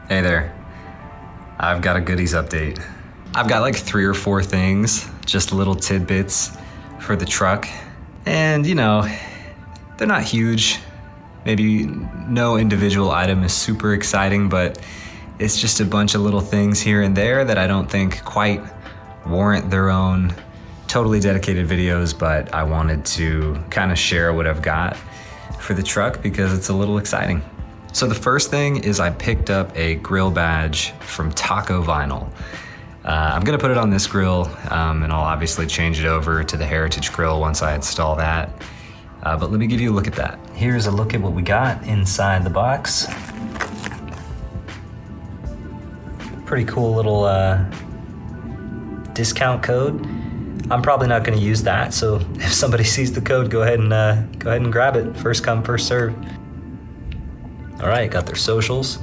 Hey there, I've got a goodies update. I've got like 3 or 4 things, just little tidbits for the truck. And you know, they're not huge. Maybe no individual item is super exciting, but it's just a bunch of little things here and there that I don't think quite warrant their own totally dedicated videos, but I wanted to kind of share what I've got for the truck because it's a little exciting. So the first thing is I picked up a grill badge from Taco Vinyl. I'm gonna put it on this grill and I'll obviously change it over to the Heritage grill once I install that. But let me give you a look at that. Here's a look at what we got inside the box. Pretty cool little discount code. I'm probably not gonna use that, so if somebody sees the code, go ahead and grab it. First come, first serve. All right, got their socials.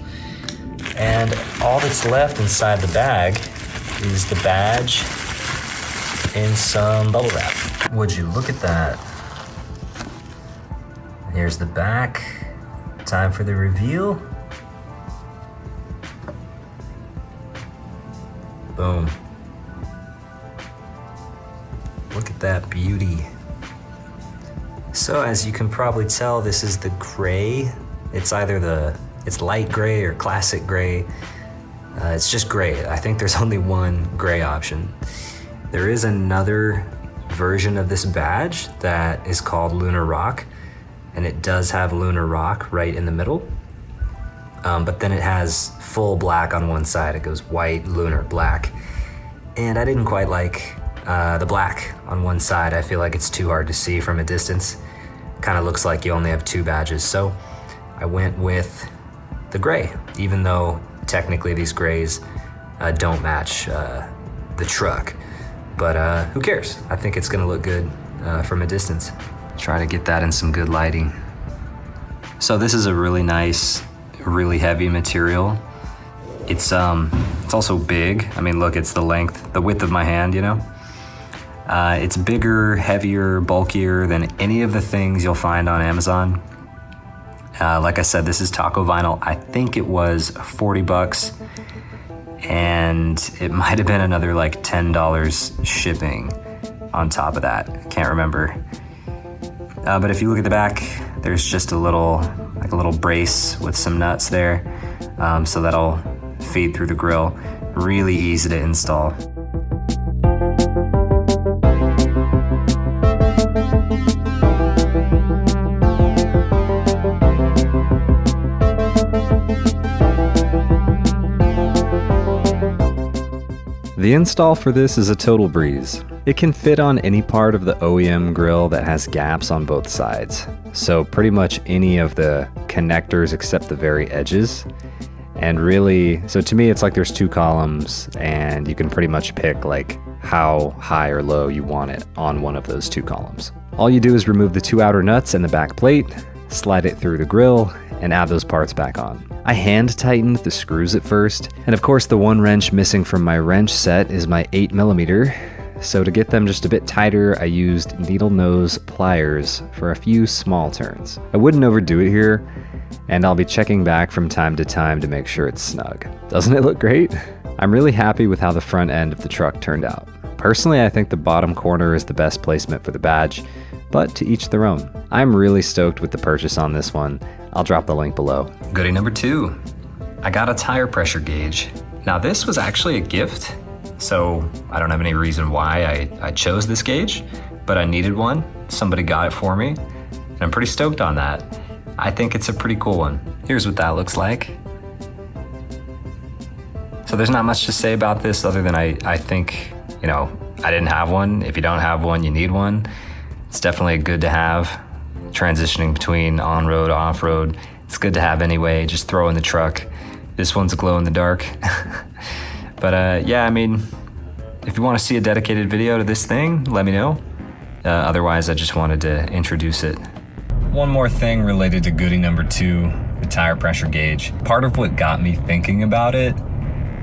And all that's left inside the bag is the badge and some bubble wrap. Would you look at that? Here's the back. Time for the reveal. Boom. Look at that beauty. So as you can probably tell, this is the gray. It's either it's light gray or classic gray. It's just gray. I think there's only one gray option. There is another version of this badge that is called Lunar Rock, and it does have Lunar Rock right in the middle. But then it has full black on one side. It goes white, lunar, black. And I didn't quite like the black on one side. I feel like it's too hard to see from a distance. Kind of looks like you only have 2 badges. So I went with the gray, even though technically these grays don't match the truck. But who cares? I think it's gonna look good from a distance. Try to get that in some good lighting. So this is a really nice, really heavy material. It's also big. I mean, look, it's the width of my hand, you know? It's bigger, heavier, bulkier than any of the things you'll find on Amazon. Like I said, this is Taco Vinyl. I think it was 40 bucks, and it might have been another like $10 shipping on top of that. Can't remember. But if you look at the back, there's just a little brace with some nuts there. So that'll feed through the grill. Really easy to install. The install for this is a total breeze. It can fit on any part of the OEM grill that has gaps on both sides. So pretty much any of the connectors except the very edges. And really, so to me it's like there's 2 columns and you can pretty much pick like how high or low you want it on one of those 2 columns. All you do is remove the 2 outer nuts and the back plate, slide it through the grill, and add those parts back on. I hand tightened the screws at first, and of course the one wrench missing from my wrench set is my 8mm, so to get them just a bit tighter, I used needle nose pliers for a few small turns. I wouldn't overdo it here, and I'll be checking back from time to time to make sure it's snug. Doesn't it look great? I'm really happy with how the front end of the truck turned out. Personally, I think the bottom corner is the best placement for the badge, but to each their own. I'm really stoked with the purchase on this one. I'll drop the link below. Goodie number 2, I got a tire pressure gauge. Now this was actually a gift, so I don't have any reason why I chose this gauge, but I needed one. Somebody got it for me, and I'm pretty stoked on that. I think it's a pretty cool one. Here's what that looks like. So there's not much to say about this other than I think, you know, I didn't have one. If you don't have one, you need one. It's definitely good to have. Transitioning between on-road, off-road, it's good to have anyway, just throw in the truck. This one's glow in the dark. But yeah, I mean, if you want to see a dedicated video to this thing, let me know. Otherwise, I just wanted to introduce it. One more thing related to goodie number 2, the tire pressure gauge. Part of what got me thinking about it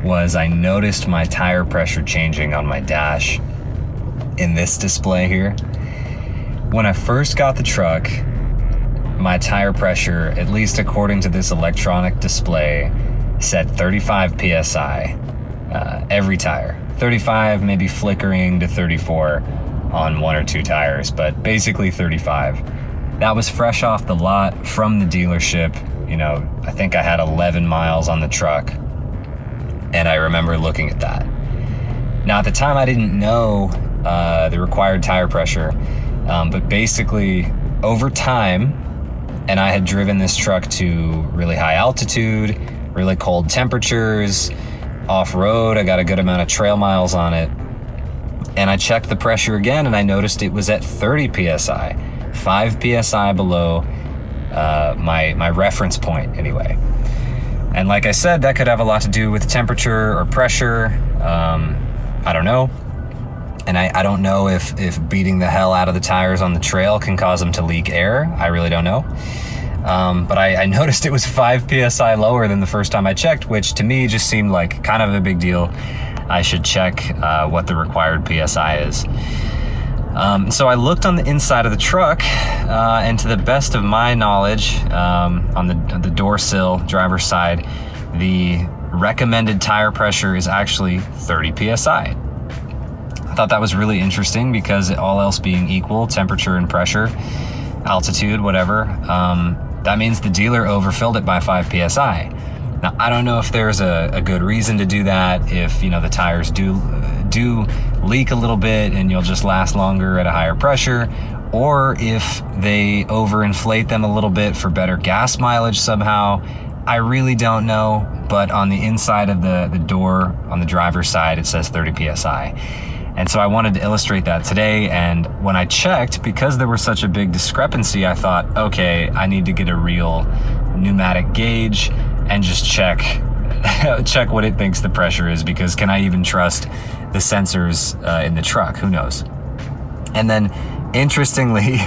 was I noticed my tire pressure changing on my dash in this display here. When I first got the truck, my tire pressure, at least according to this electronic display, set 35 PSI every tire. 35, maybe flickering to 34 on 1 or 2 tires, but basically 35. That was fresh off the lot from the dealership. You know, I think I had 11 miles on the truck, and I remember looking at that. Now, at the time, I didn't know the required tire pressure, but basically, over time, and I had driven this truck to really high altitude, really cold temperatures, off-road. I got a good amount of trail miles on it, and I checked the pressure again, and I noticed it was at 30 PSI, 5 PSI below my reference point anyway. And like I said, that could have a lot to do with temperature or pressure. I don't know. And I don't know if beating the hell out of the tires on the trail can cause them to leak air. I really don't know. But I noticed it was 5 PSI lower than the first time I checked, which to me just seemed like kind of a big deal. I should check what the required PSI is. So I looked on the inside of the truck, and to the best of my knowledge, on the door sill, driver's side, the recommended tire pressure is actually 30 PSI. I thought that was really interesting because all else being equal, temperature and pressure, altitude, whatever, that means the dealer overfilled it by 5 PSI. Now, I don't know if there's a good reason to do that, if, you know, the tires do leak a little bit and you'll just last longer at a higher pressure, or if they overinflate them a little bit for better gas mileage somehow. I really don't know, but on the inside of the door, on the driver's side, it says 30 PSI. And so I wanted to illustrate that today, and when I checked, because there was such a big discrepancy, I thought, okay, I need to get a real pneumatic gauge and just check what it thinks the pressure is, because can I even trust the sensors in the truck? Who knows? And then, interestingly,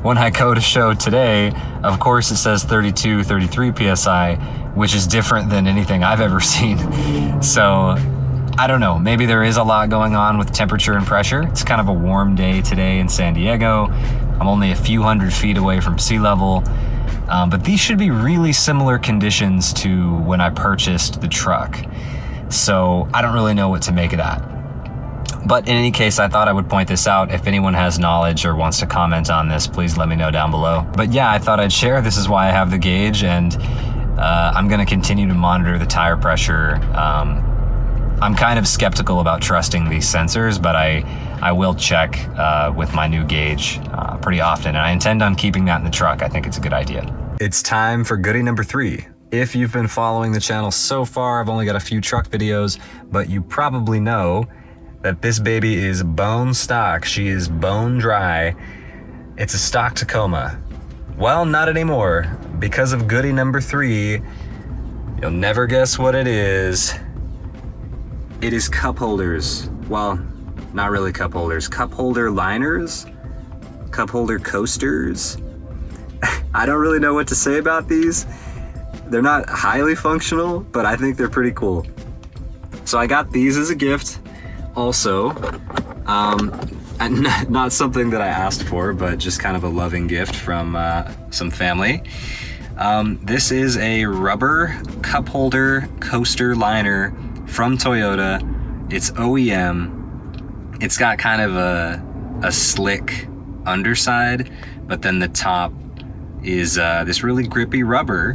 when I go to show today, of course it says 32, 33 PSI, which is different than anything I've ever seen. So, I don't know, maybe there is a lot going on with temperature and pressure. It's kind of a warm day today in San Diego. I'm only a few hundred feet away from sea level. But these should be really similar conditions to when I purchased the truck. So I don't really know what to make of that. But in any case, I thought I would point this out. If anyone has knowledge or wants to comment on this, please let me know down below. But yeah, I thought I'd share. This is why I have the gauge, and I'm gonna continue to monitor the tire pressure. I'm kind of skeptical about trusting these sensors, but I will check with my new gauge pretty often, and I intend on keeping that in the truck. I think it's a good idea. It's time for goodie number 3. If you've been following the channel so far, I've only got a few truck videos, but you probably know that this baby is bone stock. She is bone dry. It's a stock Tacoma. Well, not anymore. Because of goodie number 3, you'll never guess what it is. It is cup holders. Well, not really cup holders. Cup holder liners? Cup holder coasters? I don't really know what to say about these. They're not highly functional, but I think they're pretty cool. So I got these as a gift also. And not something that I asked for, but just kind of a loving gift from some family. This is a rubber cup holder coaster liner from Toyota. It's OEM. It's got kind of a slick underside, but then the top is this really grippy rubber,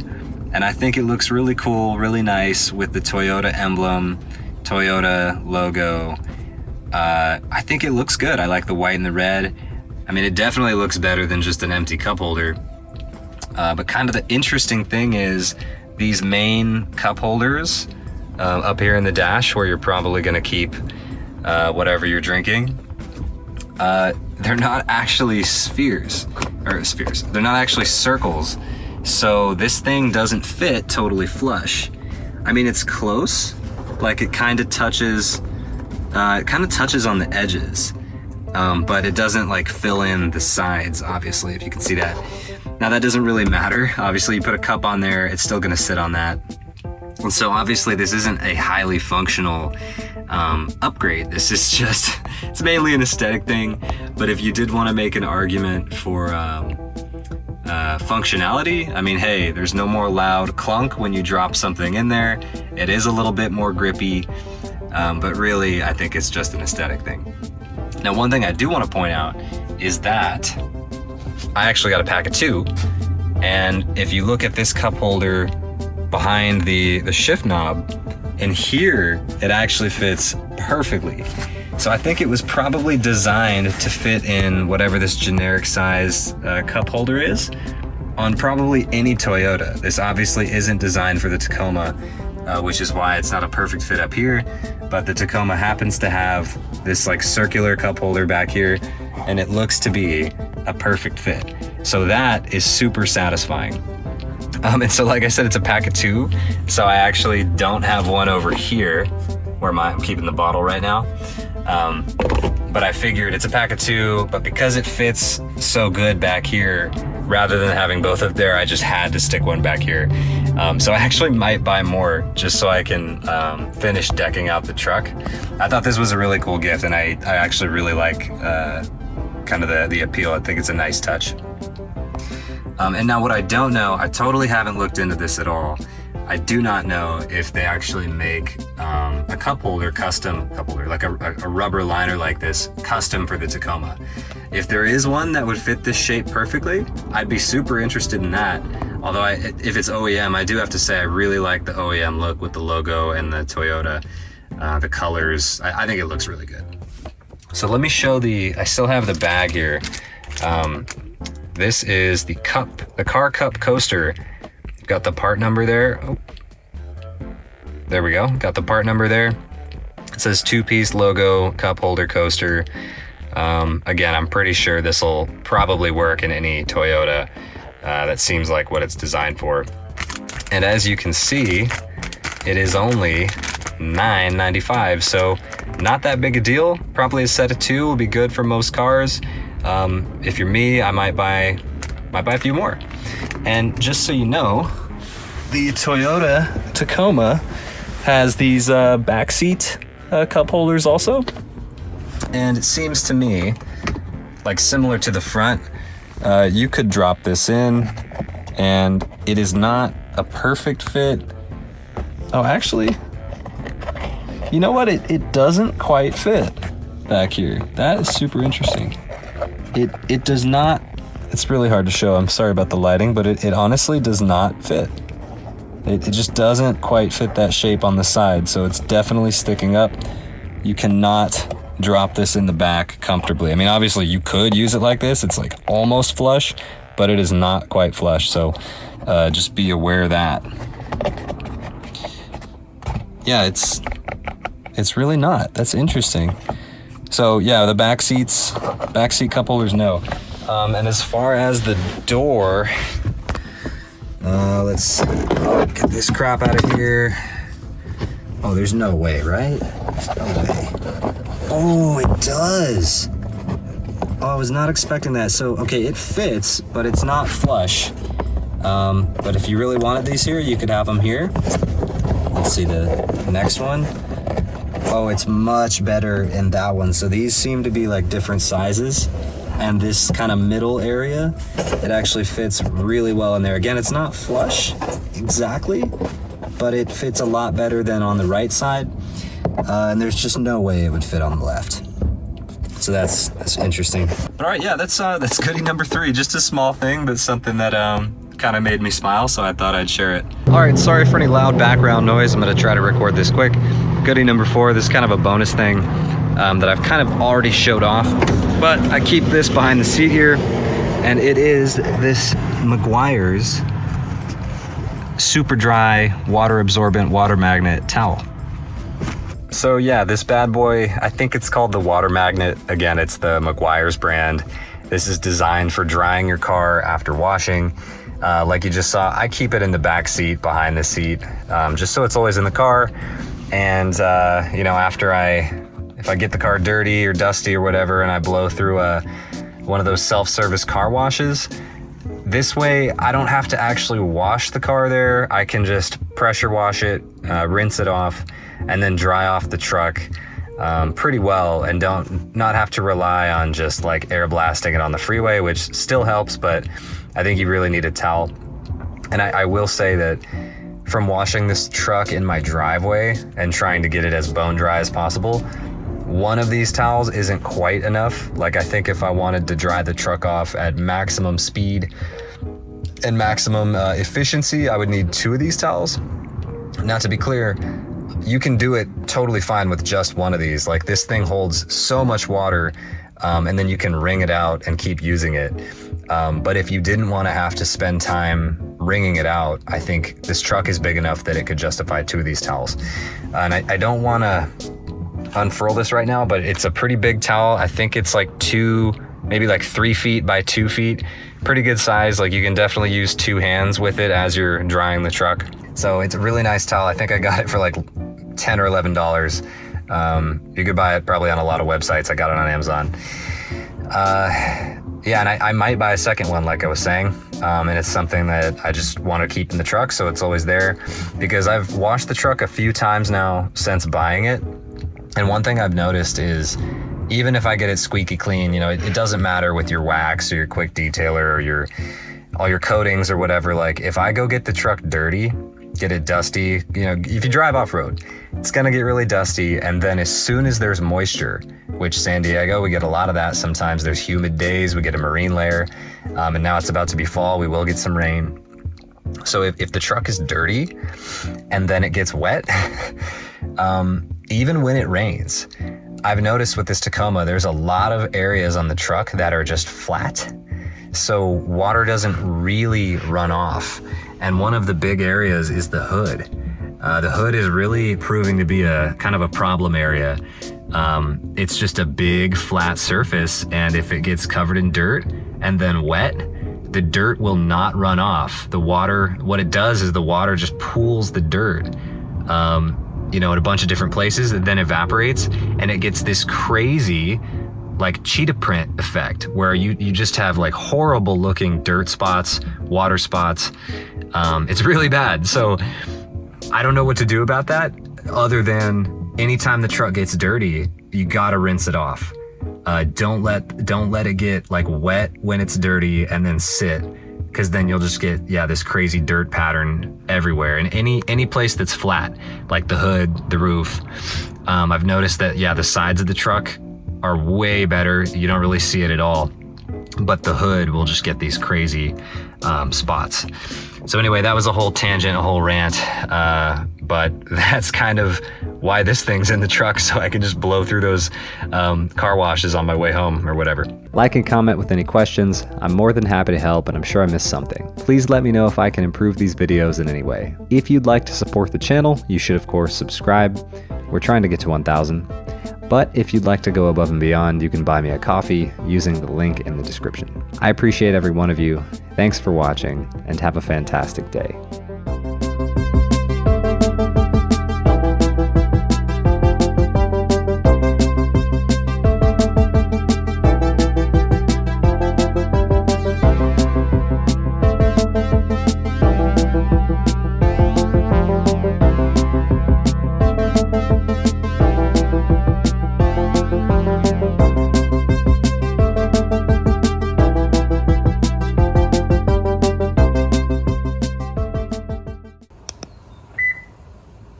and I think it looks really cool, really nice with the Toyota emblem, Toyota logo. I think it looks good. I like the white and the red. I mean, it definitely looks better than just an empty cup holder. But kind of the interesting thing is these main cup holders up here in the dash, where you're probably gonna keep whatever you're drinking, they're not actually spheres. They're not actually circles. So this thing doesn't fit totally flush. I mean, it's close, like it kind of touches on the edges, but it doesn't like fill in the sides, obviously, if you can see that. Now that doesn't really matter. Obviously you put a cup on there, it's still gonna sit on that. And so obviously this isn't a highly functional upgrade. This is just, it's mainly an aesthetic thing. But if you did want to make an argument for functionality, I mean, hey, there's no more loud clunk when you drop something in there. It is a little bit more grippy, but really, I think it's just an aesthetic thing. Now, one thing I do want to point out is that I actually got a pack of 2, and if you look at this cup holder behind the shift knob, and here it actually fits perfectly. So I think it was probably designed to fit in whatever this generic size cup holder is on probably any Toyota. This obviously isn't designed for the Tacoma, which is why it's not a perfect fit up here, but the Tacoma happens to have this like circular cup holder back here, and it looks to be a perfect fit. So that is super satisfying. And so like I said, it's a pack of 2, so I actually don't have one over here where I'm keeping the bottle right now. But I figured it's a pack of 2, but because it fits so good back here, rather than having both up there, I just had to stick one back here. So I actually might buy more just so I can finish decking out the truck. I thought this was a really cool gift, and I actually really like kind of the appeal. I think it's a nice touch. And now what I don't know, I totally haven't looked into this at all. I do not know if they actually make a cup holder, custom cup holder, like a rubber liner like this, custom for the Tacoma. If there is one that would fit this shape perfectly, I'd be super interested in that. Although if it's OEM, I do have to say I really like the OEM look with the logo and the Toyota, the colors. I think it looks really good. So let me show I still have the bag here. This is the car cup coaster. Got the part number there. Oh, there we go. Got the part number there. It says 2-piece logo cup holder coaster. Again, I'm pretty sure this will probably work in any Toyota. That seems like what it's designed for. And as you can see, it is only $9.95, so not that big a deal. Probably a set of 2 will be good for most cars. If you're me, I might buy a few more. And just so you know, the Toyota Tacoma has these backseat cup holders also. And it seems to me, like similar to the front, you could drop this in and it is not a perfect fit. Oh, actually, you know what? It doesn't quite fit back here. That is super interesting. It does not. It's really hard to show. I'm sorry about the lighting, but it honestly does not fit. It just doesn't quite fit that shape on the side, so it's definitely sticking up. You cannot drop this in the back comfortably. I mean, obviously you could use it like this. It's like almost flush, but it is not quite flush, so just be aware of that. Yeah, it's really not. That's interesting. So yeah, the backseat cup holders, no. And as far as the door, let's get this crap out of here. Oh, there's no way, right? There's no way. Oh, it does. Oh, I was not expecting that. So, okay, it fits, but it's not flush. But if you really wanted these here, you could have them here. Let's see the next one. Oh, it's much better in that one. So these seem to be like different sizes. And this kind of middle area, it actually fits really well in there. Again, it's not flush exactly, but it fits a lot better than on the right side. And there's just no way it would fit on the left. So that's interesting. All right, yeah, that's goodie number 3. Just a small thing, but something that kind of made me smile, so I thought I'd share it. All right, sorry for any loud background noise. I'm gonna try to record this quick. Goodie number 4, this is kind of a bonus thing that I've kind of already showed off, but I keep this behind the seat here, and it is this Meguiar's super dry, water absorbent, water magnet towel. So yeah, this bad boy, I think it's called the Water Magnet. Again, it's the Meguiar's brand. This is designed for drying your car after washing. Like you just saw, I keep it in the back seat, behind the seat, just so it's always in the car. And you know, if I get the car dirty or dusty or whatever, and I blow through one of those self-service car washes, this way I don't have to actually wash the car there. I can just pressure wash it, rinse it off, and then dry off the truck. pretty well and not have to rely on just like air blasting it on the freeway, which still helps, but I think you really need a towel. And I will say that from washing this truck in my driveway and trying to get it as bone dry as possible, one of these towels isn't quite enough. Like, I think if I wanted to dry the truck off at maximum speed and maximum efficiency, I would need 2 of these towels. Now, to be clear, you can do it totally fine with just one of these. Like, this thing holds so much water, and then you can wring it out and keep using it. But if you didn't want to have to spend time wringing it out, I think this truck is big enough that it could justify 2 of these towels. And I don't want to unfurl this right now, but it's a pretty big towel. I think it's like 3 feet by 2 feet. Pretty good size. Like, you can definitely use 2 hands with it as you're drying the truck. So it's a really nice towel. I think I got it for like $10 or $11. You could buy it probably on a lot of websites. I got it on Amazon. Yeah, and I might buy a second one, like I was saying. And it's something that I just want to keep in the truck, so it's always there. Because I've washed the truck a few times now since buying it. And one thing I've noticed is, even if I get it squeaky clean, you know, it doesn't matter with your wax or your quick detailer or all your coatings or whatever. Like, if I go get the truck dirty, get it dusty, you know, if you drive off-road, it's gonna get really dusty. And then as soon as there's moisture, which San Diego, we get a lot of that sometimes. There's humid days, we get a marine layer. And now it's about to be fall, we will get some rain. So if the truck is dirty and then it gets wet, even when it rains, I've noticed with this Tacoma, there's a lot of areas on the truck that are just flat. So water doesn't really run off. And one of the big areas is the hood. The hood is really proving to be a kind of a problem area. It's just a big flat surface, and if it gets covered in dirt and then wet, the dirt will not run off. The water, what it does is the water just pools the dirt, you know, in a bunch of different places, and then evaporates, and it gets this crazy like cheetah print effect where you just have like horrible looking dirt spots, water spots. It's really bad. So I don't know what to do about that, other than anytime the truck gets dirty, you gotta rinse it off. Don't let it get like wet when it's dirty and then sit, because then you'll just get, this crazy dirt pattern everywhere. And any place that's flat, like the hood, the roof, I've noticed that, the sides of the truck are way better. You don't really see it at all, but the hood will just get these crazy spots. So anyway, that was a whole tangent, a whole rant, but that's kind of why this thing's in the truck, so I can just blow through those car washes on my way home or whatever. Like and comment with any questions. I'm more than happy to help, and I'm sure I missed something. Please let me know if I can improve these videos in any way. If you'd like to support the channel, you should of course subscribe. We're trying to get to 1,000. But if you'd like to go above and beyond, you can buy me a coffee using the link in the description. I appreciate every one of you. Thanks for watching, and have a fantastic day.